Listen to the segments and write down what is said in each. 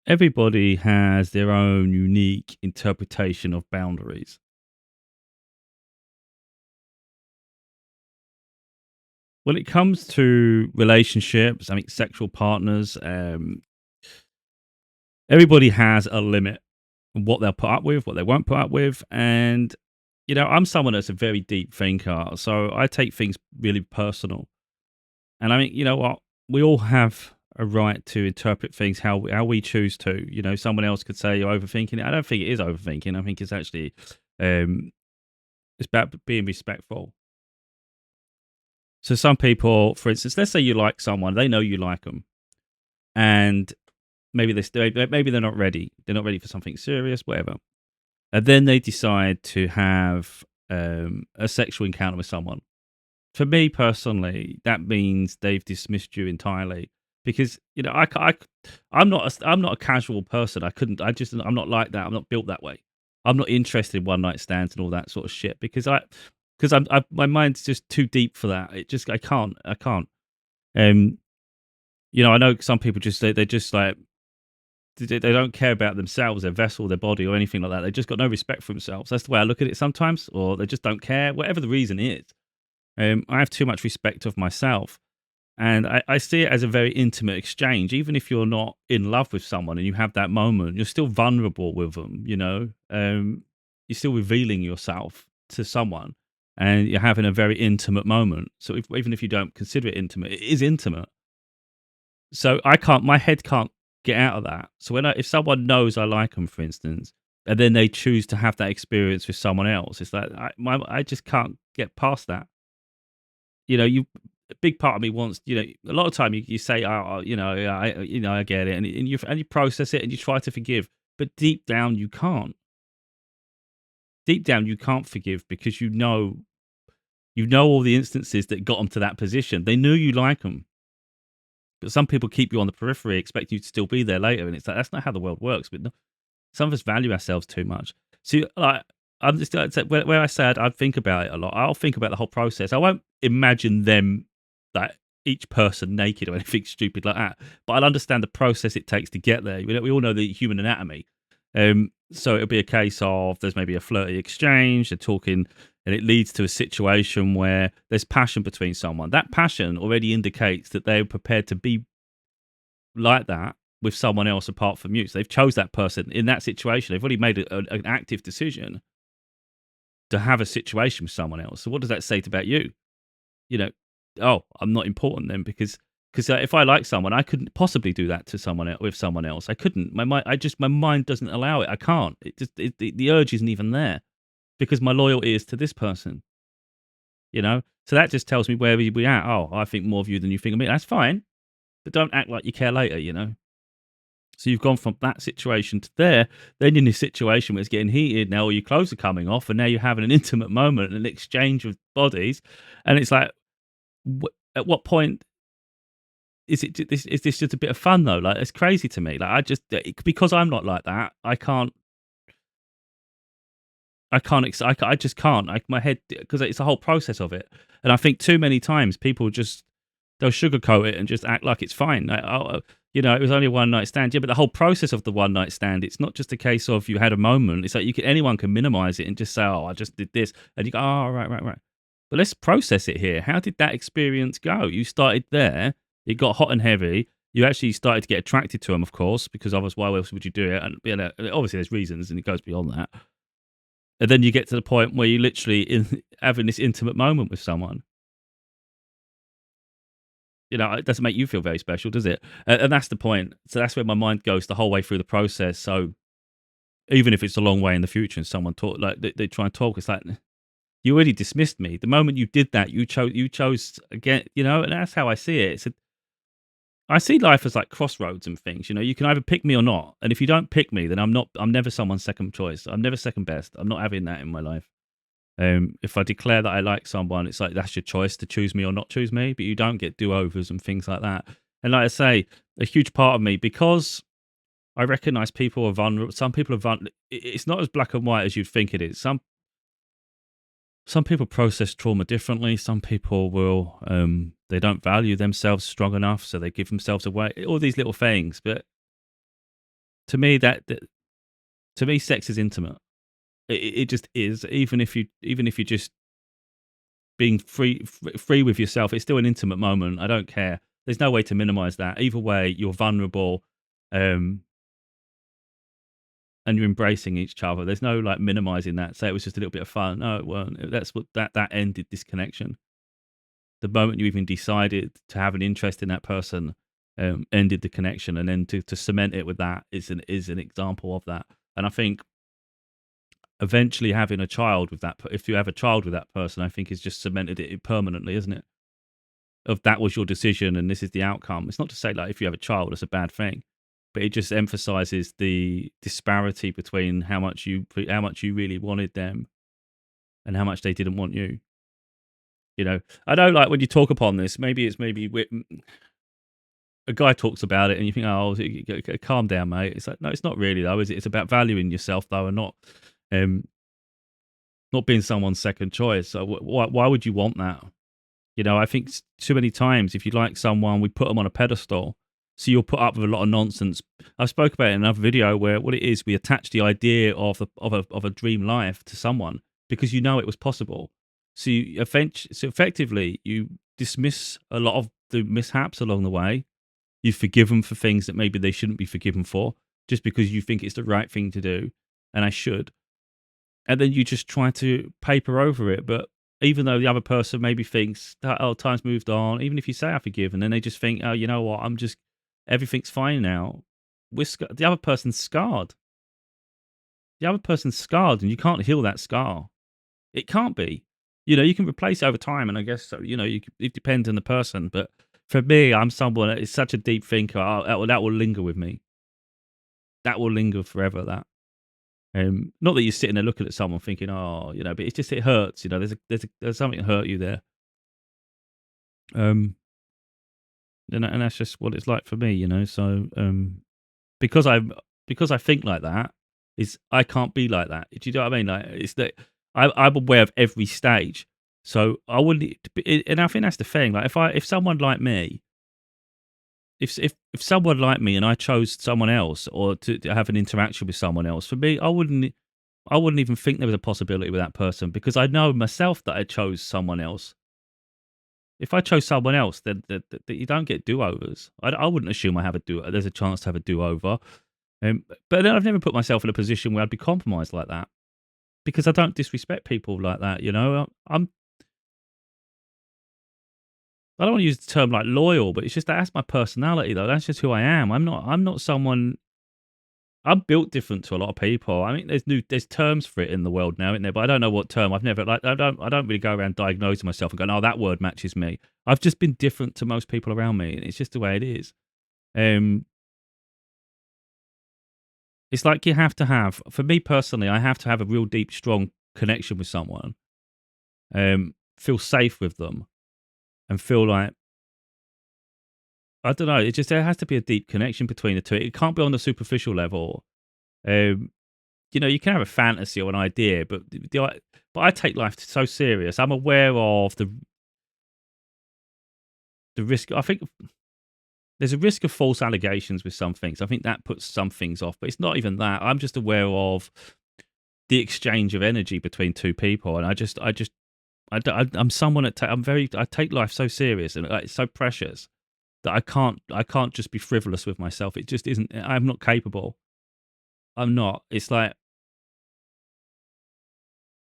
Everybody has their own unique interpretation of boundaries. When it comes to relationships, I mean, sexual partners, everybody has a limit on what they'll put up with, what they won't put up with. And, I'm someone that's a very deep thinker. So I take things really personal. And I mean, you know what? We all have a right to interpret things how we choose to. Someone else could say you're overthinking it. I don't think it is overthinking. I think it's actually um, it's about being respectful. So some people, for instance, let's say you like someone, they know you like them, and maybe they're not ready. They're not ready for something serious, whatever. And then they decide to have a sexual encounter with someone. For me personally, that means they've dismissed you entirely because I'm not a casual person. I'm not like that. I'm not built that way. I'm not interested in one night stands and all that sort of shit because my mind's just too deep for that. I can't. Um, I know some people they just like they don't care about themselves, their vessel, their body, or anything like that. They just got no respect for themselves. That's the way I look at it sometimes, or they just don't care, whatever the reason is. I have too much respect of myself. And I see it as a very intimate exchange. Even if you're not in love with someone and you have that moment, you're still vulnerable with them. You're still revealing yourself to someone and you're having a very intimate moment. So even if you don't consider it intimate, it is intimate. So my head can't get out of that. So if someone knows I like them, for instance, and then they choose to have that experience with someone else, it's like I just can't get past that. A big part of me wants, a lot of time you say, oh, yeah, I get it, and you process it and you try to forgive, but deep down you can't. Deep down you can't forgive because you know all the instances that got them to that position. They knew you like them, but some people keep you on the periphery, expect you to still be there later, and it's like that's not how the world works. But no, some of us value ourselves too much. So, like, I'm just where I said I think about it a lot. I'll think about the whole process. I won't imagine them like each person naked or anything stupid like that. But I'll understand the process it takes to get there. We all know the human anatomy. So it'll be a case of there's maybe a flirty exchange, they're talking, and it leads to a situation where there's passion between someone. That passion already indicates that they're prepared to be like that with someone else apart from you. So they've chose that person in that situation. They've already made an active decision to have a situation with someone else. So what does that say about you? You know, oh, I'm not important then because if I like someone, I couldn't possibly do that to someone else, with someone else. I couldn't. My mind doesn't allow it. I can't. The urge isn't even there because my loyalty is to this person. So that just tells me where we at. Oh, I think more of you than you think of me. That's fine, but don't act like you care later. So you've gone from that situation to there, then in this situation where it's getting heated, now all your clothes are coming off, and now you're having an intimate moment, an exchange of bodies, and it's like, at what point is this just a bit of fun though? Like it's crazy to me. Like because I'm not like that, I just can't. My head because it's a whole process of it, and I think too many times people just they'll sugarcoat it and just act like it's fine. Like, oh, it was only a one night stand. Yeah, but the whole process of the one night stand, it's not just a case of you had a moment. It's like anyone can minimize it and just say, "Oh, I just did this," and you go, "Oh, right, right, right." But let's process it here. How did that experience go? You started there. It got hot and heavy. You actually started to get attracted to him, of course, because otherwise, why else would you do it? And obviously, there's reasons, and it goes beyond that. And then you get to the point where you literally having this intimate moment with someone. It doesn't make you feel very special, does it? And that's the point. So that's where my mind goes the whole way through the process. So even if it's a long way in the future and someone talk like they try and talk, it's like you already dismissed me. The moment you did that, you chose again. And that's how I see it. I see life as like crossroads and things. You can either pick me or not. And if you don't pick me, then I'm not. I'm never someone's second choice. I'm never second best. I'm not having that in my life. If I declare that I like someone, it's like that's your choice to choose me or not choose me, but you don't get do overs and things like that. And like I say, a huge part of me, because I recognize people are vulnerable. Some people are vulnerable. It's not as black and white as you'd think it is. Some people process trauma differently. Some people will they don't value themselves strong enough, so they give themselves away. All these little things, but To me, to me, sex is intimate. It just is. Even if you're just being free with yourself, it's still an intimate moment. I don't care. There's no way to minimize that. Either way, you're vulnerable, um, and you're embracing each other. There's no like minimizing that. Say it was just a little bit of fun. No, it weren't. That's what that ended this connection. The moment you even decided to have an interest in that person, ended the connection, and then to cement it with that is an example of that. And I think eventually having a child with that, if you have a child with that person, I think is just cemented it permanently, isn't it? Of that was your decision and this is the outcome. It's not to say like if you have a child, it's a bad thing, but it just emphasizes the disparity between how much you really wanted them and how much they didn't want you. You know, I know like when you talk upon this, a guy talks about it and you think, oh, calm down, mate. It's like, no, it's not really though, is it? It's about valuing yourself though, and um, not being someone's second choice. So why would you want that? You know, I think too many times if you like someone, we put them on a pedestal. So you'll put up with a lot of nonsense. I spoke about it in another video where what it is, we attach the idea of a dream life to someone because you know it was possible. So effectively, you dismiss a lot of the mishaps along the way. You forgive them for things that maybe they shouldn't be forgiven for, just because you think it's the right thing to do, and I should. And then you just try to paper over it. But even though the other person maybe thinks that, oh, time's moved on, even if you say I forgive, and then they just think, oh, you know what, everything's fine now. The other person's scarred. The other person's scarred, and you can't heal that scar. It can't be. You know, you can replace it over time, and I guess so. You know, it depends on the person. But for me, I'm someone that is such a deep thinker. That will linger with me. That will linger forever. That. Not that you're sitting there looking at someone thinking, "Oh, you know," but it hurts. You know, there's something hurt you there. Um, and that's just what it's like for me. You know, so because I think like that, is I can't be like that. Do you know what I mean? Like it's that I'm aware of every stage, so I wouldn't. And I think that's the thing. Like if someone like me, if someone like me, and I chose someone else or to have an interaction with someone else, for me, I wouldn't even think there was a possibility with that person because I know myself that I chose someone else. If I chose someone else, then you don't get do-overs. I wouldn't assume there's a chance to have a do-over. But then I've never put myself in a position where I'd be compromised like that because I don't disrespect people like that. You know, I don't want to use the term like loyal, but it's just that's my personality though. That's just who I am. I'm not someone. I'm built different to a lot of people. I mean, there's terms for it in the world now, isn't there? But I don't know what term. I've never like I don't really go around diagnosing myself and going, oh, that word matches me. I've just been different to most people around me, and it's just the way it is. Um, it's like you have to have, for me personally, I have to have a real deep, strong connection with someone. Feel safe with them, and feel like I don't know. It just there has to be a deep connection between the two. It can't be on the superficial level. Um, you know, you can have a fantasy or an idea, but I take life so serious. I'm aware of the risk. I think there's a risk of false allegations with some things. I think that puts some things off, but it's not even that. I'm just aware of the exchange of energy between two people, and I'm someone that I take life so serious and it's so precious that I can't just be frivolous with myself. It just isn't. I'm not capable. I'm not. It's like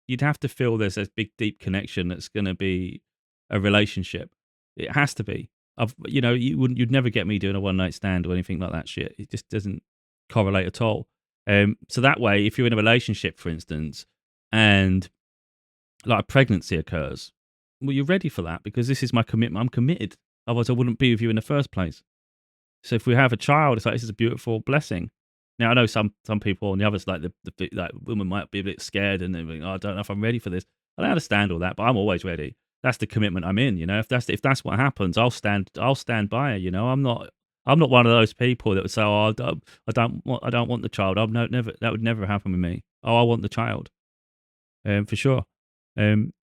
you'd have to feel there's a big deep connection that's going to be a relationship. It has to be. You know, you'd never get me doing a one night stand or anything like that shit. It just doesn't correlate at all. So that way, if you're in a relationship, for instance, and like a pregnancy occurs, well, you're ready for that because this is my commitment. I'm committed. Otherwise, I wouldn't be with you in the first place. So if we have a child, it's like this is a beautiful blessing. Now I know some people on the others like the like women might be a bit scared and they're like, oh, I don't know if I'm ready for this. I don't understand all that, but I'm always ready. That's the commitment I'm in. You know, if that's what happens, I'll stand by it. You know, I'm not one of those people that would say, oh, I don't want the child. I'm no, never that would never happen with me. Oh, I want the child, for sure.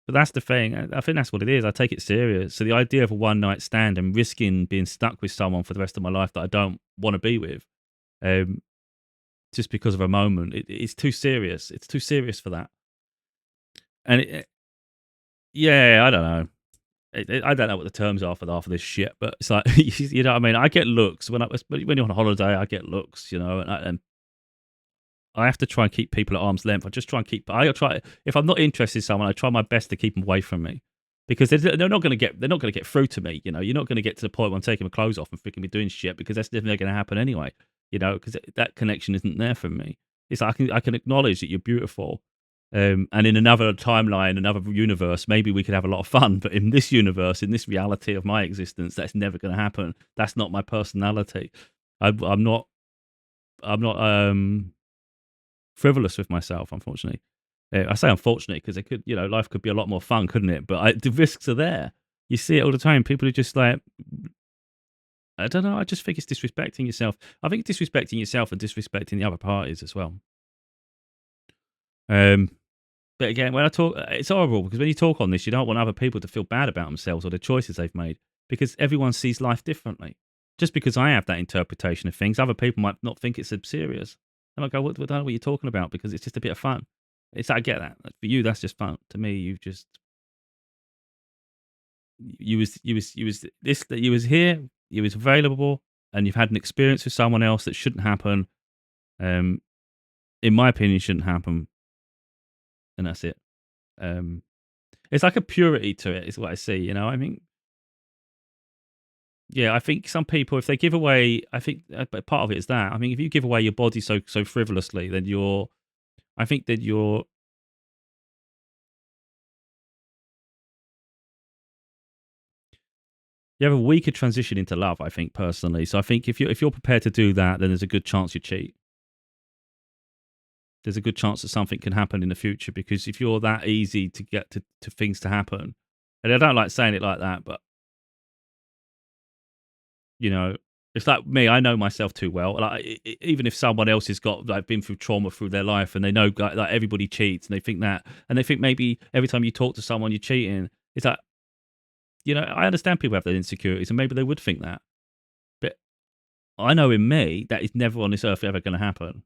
But that's the thing. I think that's what it is. I take it serious. So the idea of a one night stand and risking being stuck with someone for the rest of my life that I don't want to be with, um, just because of a moment. It's too serious. It's too serious for that. And yeah, I don't know. I don't know what the terms are for half of this shit, but it's like you know what I mean. I get looks when you're on holiday. I get looks, and I have to try and keep people at arm's length. I just try and I try if I'm not interested in someone, I try my best to keep them away from me because they're not going to get through to me. You're not going to get to the point where I'm taking my clothes off and freaking me doing shit because that's never going to happen anyway. Because that connection isn't there for me. It's like I can acknowledge that you're beautiful. And in another timeline, another universe, maybe we could have a lot of fun. But in this universe, in this reality of my existence, that's never going to happen. That's not my personality. I'm not. I'm not. Frivolous with myself, unfortunately. I say unfortunately because it could, life could be a lot more fun, couldn't it? But the risks are there. You see it all the time. People are just like, I don't know. I just think it's disrespecting yourself. I think disrespecting yourself and disrespecting the other parties as well. But again, when I talk, it's horrible because when you talk on this, you don't want other people to feel bad about themselves or the choices they've made because everyone sees life differently. Just because I have that interpretation of things, other people might not think it's so serious. And I go, what are you talking about? Because it's just a bit of fun. I get that. For you, that's just fun. To me, you was here, you was available, and you've had an experience with someone else that shouldn't happen. Um, in my opinion, shouldn't happen, and that's it. It's like a purity to it, is what I see. I mean, yeah, I think some people, if they give away, I think but part of it is that. I mean, if you give away your body so frivolously, then I think that you have a weaker transition into love. I think personally, so I think if you're prepared to do that, then there's a good chance you cheat. There's a good chance that something can happen in the future because if you're that easy to get to things to happen, and I don't like saying it like that, but you know, it's like me. I know myself too well. Like even if someone else has got like been through trauma through their life, and they know like everybody cheats, and they think that, and they think maybe every time you talk to someone you're cheating. It's like I understand people have their insecurities, and maybe they would think that, but I know in me that is never on this earth ever going to happen.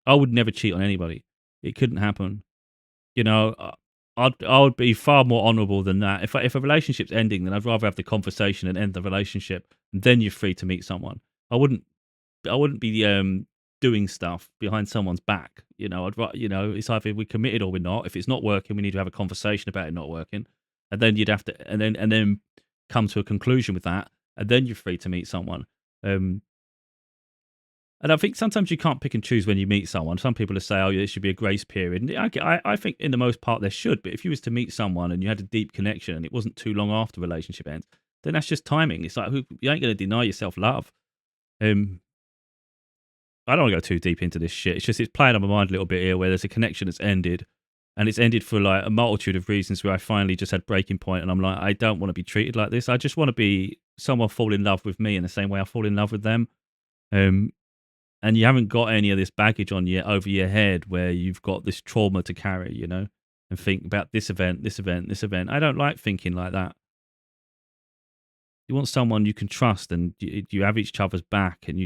I would never cheat on anybody. It couldn't happen. You know, I would be far more honourable than that. If a relationship's ending, then I'd rather have the conversation and end the relationship, and then you're free to meet someone. I wouldn't I wouldn't be doing stuff behind someone's back. It's either we're committed or we're not. If it's not working, we need to have a conversation about it not working, and then you'd have to and then come to a conclusion with that, and then you're free to meet someone. Um, and I think sometimes you can't pick and choose when you meet someone. Some people will say, "Oh, yeah, there should be a grace period." And I think in the most part there should. But if you was to meet someone and you had a deep connection and it wasn't too long after the relationship ends, then that's just timing. It's like you ain't going to deny yourself love. Um, I don't want to go too deep into this shit. It's playing on my mind a little bit here, where there's a connection that's ended, and it's ended for like a multitude of reasons. Where I finally just had breaking point, and I'm like, I don't want to be treated like this. I just want to be someone fall in love with me in the same way I fall in love with them. Um, and you haven't got any of this baggage on you over your head where you've got this trauma to carry, and think about this event, this event, this event. I don't like thinking like that. You want someone you can trust, and you have each other's back, and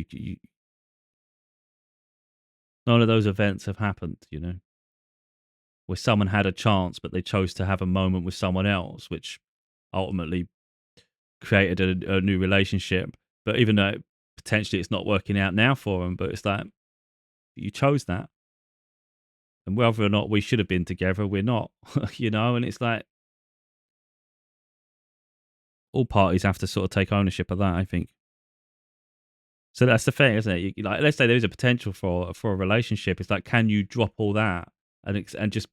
none of those events have happened, where someone had a chance, but they chose to have a moment with someone else, which ultimately created a new relationship. But even though potentially it's not working out now for them, but it's like you chose that. And whether or not we should have been together, we're not, and it's like all parties have to sort of take ownership of that, I think. So that's the thing, isn't it? Like, let's say there is a potential for a relationship. It's like, can you drop all that and just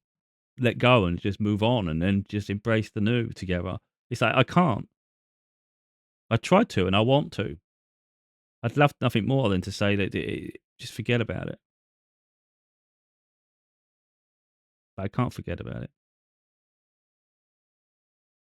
let go and just move on and then just embrace the new together? It's like I can't. I tried to and I want to. I'd love nothing more than to say that just forget about it. But I can't forget about it.